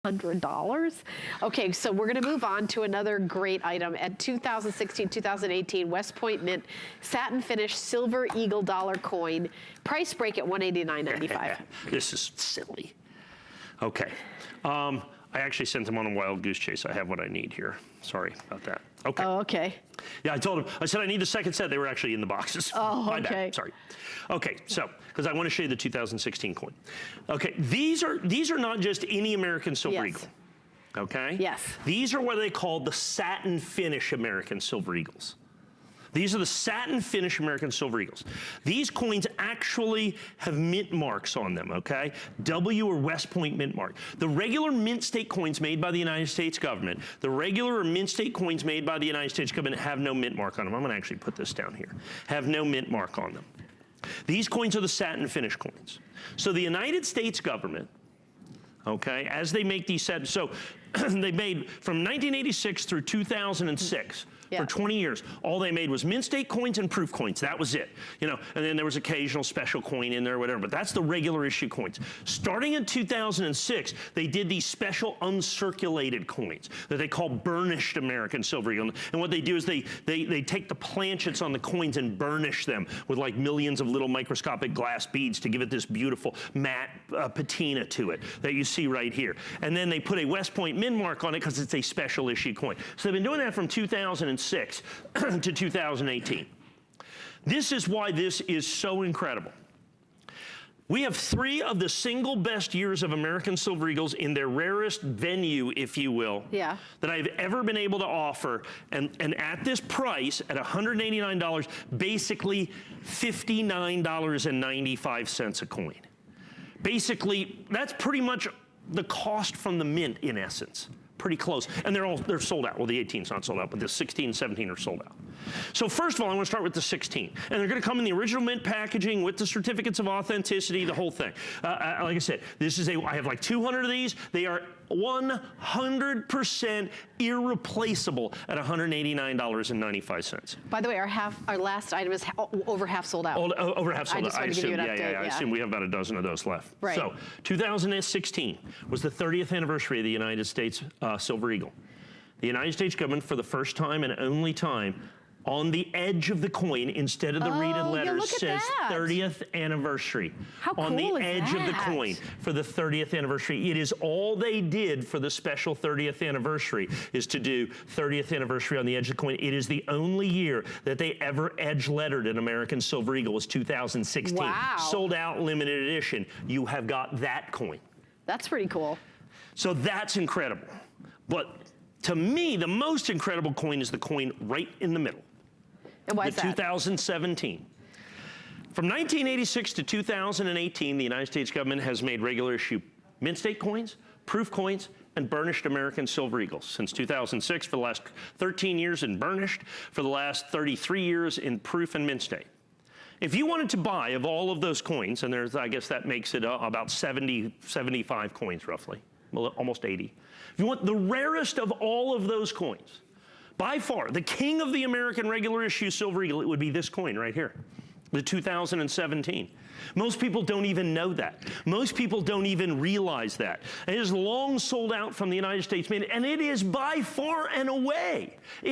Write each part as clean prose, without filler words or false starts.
$100. Okay, so we're gonna move on to another great item at 2016-2018 West Point Mint SatinFinish Silver Eagle dollar coin. Price break at $189.95. This is silly. Okay. I actually sent them on a wild goose chase. I have what I need here. Sorry about that. Okay. Oh, okay. Yeah, I told them, I said I need the second set. They were actually in the boxes. Oh, My okay. bad. Sorry. Okay, so, because I want to show you the 2016 coin. Okay, these are not just any American Silver Eagle. Okay? Yes. These are what they call the SatinFinish American Silver Eagles. These are the SatinFinish American Silver Eagles. These coins actually have mint marks on them, okay? W or West Point mint mark. The regular mint state coins made by the United States government, the regular or mint state coins made by the United States government have no mint mark on them. I'm gonna actually put this down here. Have no mint mark on them. These coins are the SatinFinish coins. So the United States government, okay, as they make these so they made from 1986 through 2006, for 20 years, all they made was mint state coins and proof coins. That was it. You know, and then there was occasional special coin in there or whatever, but that's the regular issue coins. Starting in 2006, they did these special uncirculated coins that they call burnished American Silver Eagle. And what they do is they take the planchets on the coins and burnish them with like millions of little microscopic glass beads to give it this beautiful matte patina to it that you see right here. And then they put a West Point mint mark on it because it's a special issue coin. So they've been doing that from 2006 to 2018. This is why this is so incredible. We have 3 of the single best years of American Silver Eagles in their rarest venue, if you will, that I've ever been able to offer. And at this price, at $189, basically $59.95 a coin. Basically, that's pretty much the cost from the mint in essence. Pretty close, and they're sold out. Well, the 18's not sold out, but the 16 and 17 are sold out. So first of all, I want to start with the 16, and they're going to come in the original mint packaging with the certificates of authenticity, the whole thing. Like I said, I have like 200 of these. They are 100% irreplaceable at $189.95. By the way, our last item is over half sold out. Over half sold out. I assume, I assume we have about a dozen of those left. Right. So 2016 was the 30th anniversary of the United States Silver Eagle. The United States government, for the first time and only time, on the edge of the coin, instead of the reeded letters, says 30th anniversary. How cool on the is edge of the that? coin for the 30th anniversary. It is all they did for the special 30th anniversary, is to do 30th anniversary on the edge of the coin. It is the only year that they ever edge lettered an American Silver Eagle, was 2016. Wow. Sold out, limited edition. You have got that coin. That's pretty cool. So that's incredible. But to me, the most incredible coin is the coin right in the middle. And why is that? 2017. From 1986 to 2018, the United States government has made regular issue mint state coins, proof coins, and burnished American Silver Eagles. Since 2006, for the last 13 years in burnished, for the last 33 years in proof and mint state. If you wanted to buy of all of those coins, and I guess that makes it about 75 coins roughly, well, almost 80. If you want the rarest of all of those coins, by far, the king of the American regular issue Silver Eagle, it would be this coin right here, the 2017. Most people don't even know that. Most people don't even realize that. It is long sold out from the United States Mint, and it is by far and away, the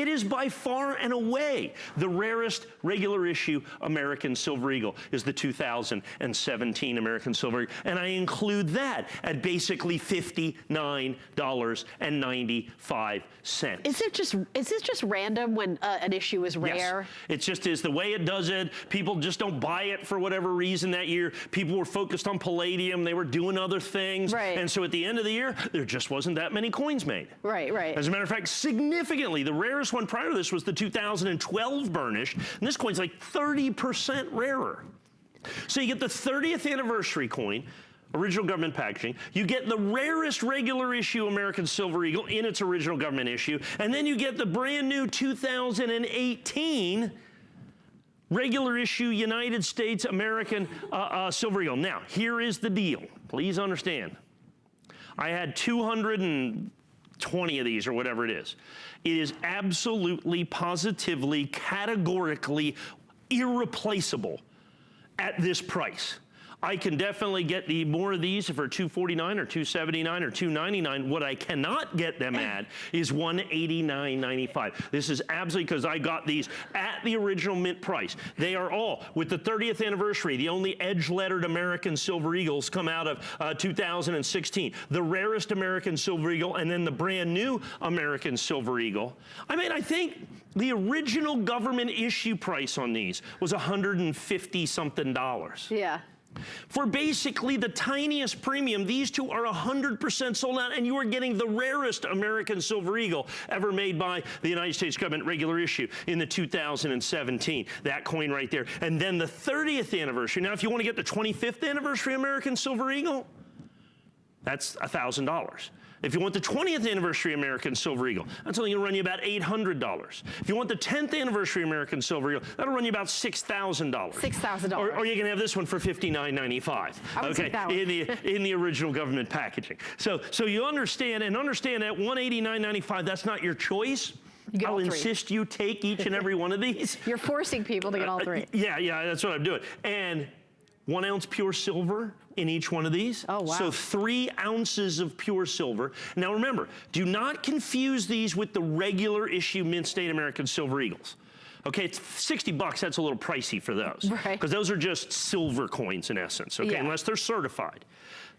rarest regular issue American Silver Eagle is the 2017 American Silver Eagle. And I include that at basically $59.95. Is this just random when an issue is rare? Yes. It just is the way it does it. People just don't buy it for whatever reason that year. People were focused on palladium. They were doing other things. Right. And so at the end of the year, there just wasn't that many coins made. Right, right. As a matter of fact, significantly, the rarest one prior to this was the 2012 burnished. And this coin's like 30% rarer. So you get the 30th anniversary coin, original government packaging. You get the rarest regular issue American Silver Eagle in its original government issue. And then you get the brand new 2018 regular issue United States American Silver Eagle. Now, here is the deal. Please understand. I had 220 of these or whatever it is. It is absolutely, positively, categorically irreplaceable at this price. I can definitely get more of these for $249 or $279 or $299. What I cannot get them at is $189.95. This is absolutely, because I got these at the original mint price. They are all, with the 30th anniversary, the only edge-lettered American Silver Eagles come out of 2016. The rarest American Silver Eagle, and then the brand new American Silver Eagle. I mean, I think the original government issue price on these was $150-something. Yeah. For basically the tiniest premium, these two are 100% sold out, and you are getting the rarest American Silver Eagle ever made by the United States government, regular issue, in the 2017. That coin right there. And then the 30th anniversary. Now, if you want to get the 25th anniversary American Silver Eagle, that's $1,000. If you want the 20th anniversary American Silver Eagle, that's only going to run you about $800. If you want the 10th anniversary American Silver Eagle, that'll run you about $6,000. $6,000. Or you can have this one for $59.95. I would take that one. in the original government packaging. So you understand at $189.95, that's not your choice. You get all I'll three. insist you take each and every one of these. You're forcing people to get all three. Yeah, that's what I'm doing. And 1 ounce pure silver in each one of these. Oh, wow. So 3 ounces of pure silver. Now remember, do not confuse these with the regular issue Mint State American Silver Eagles. Okay, it's $60, that's a little pricey for those. Right. Because those are just silver coins in essence, okay, Yeah. unless they're certified.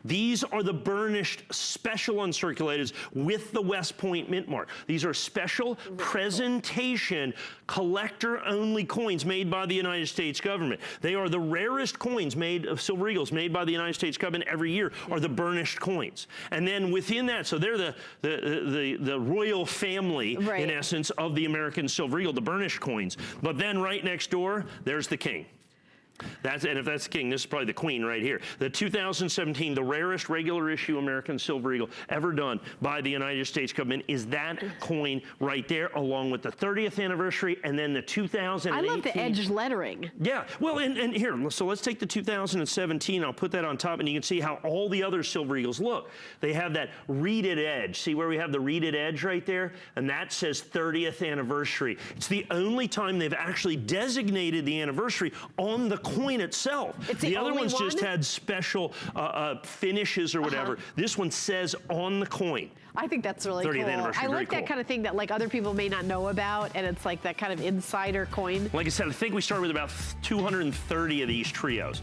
These are the burnished special uncirculated with the West Point mint mark. These are special presentation collector-only coins made by the United States government. They are the rarest coins made of Silver Eagles made by the United States government every year are the burnished coins. And then within that, so they're the royal family, Right. in essence, of the American Silver Eagle, the burnished coins. But then right next door, there's the king. And if that's the king, this is probably the queen right here. The 2017, the rarest regular issue American Silver Eagle ever done by the United States government is that coin right there, along with the 30th anniversary and then the 2018. I love the edge lettering. Yeah, well, and here, so let's take the 2017, I'll put that on top, and you can see how all the other Silver Eagles look. They have that reeded edge. See where we have the reeded edge right there? And that says 30th anniversary. It's the only time they've actually designated the anniversary on the coin itself. It's the other only ones just one? had special finishes or whatever. This one says on the coin. I think that's really 30th cool. anniversary, I very like that cool. kind of thing that like other people may not know about, and it's like that kind of insider coin. Like I said, I think we started with about 230 of these trios.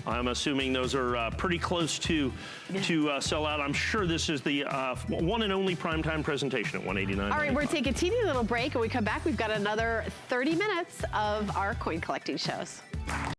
I'm assuming those are pretty close to sell out. I'm sure this is the one and only primetime presentation at $189. All right, we're going to take a teeny little break. When we come back, we've got another 30 minutes of our coin collecting shows.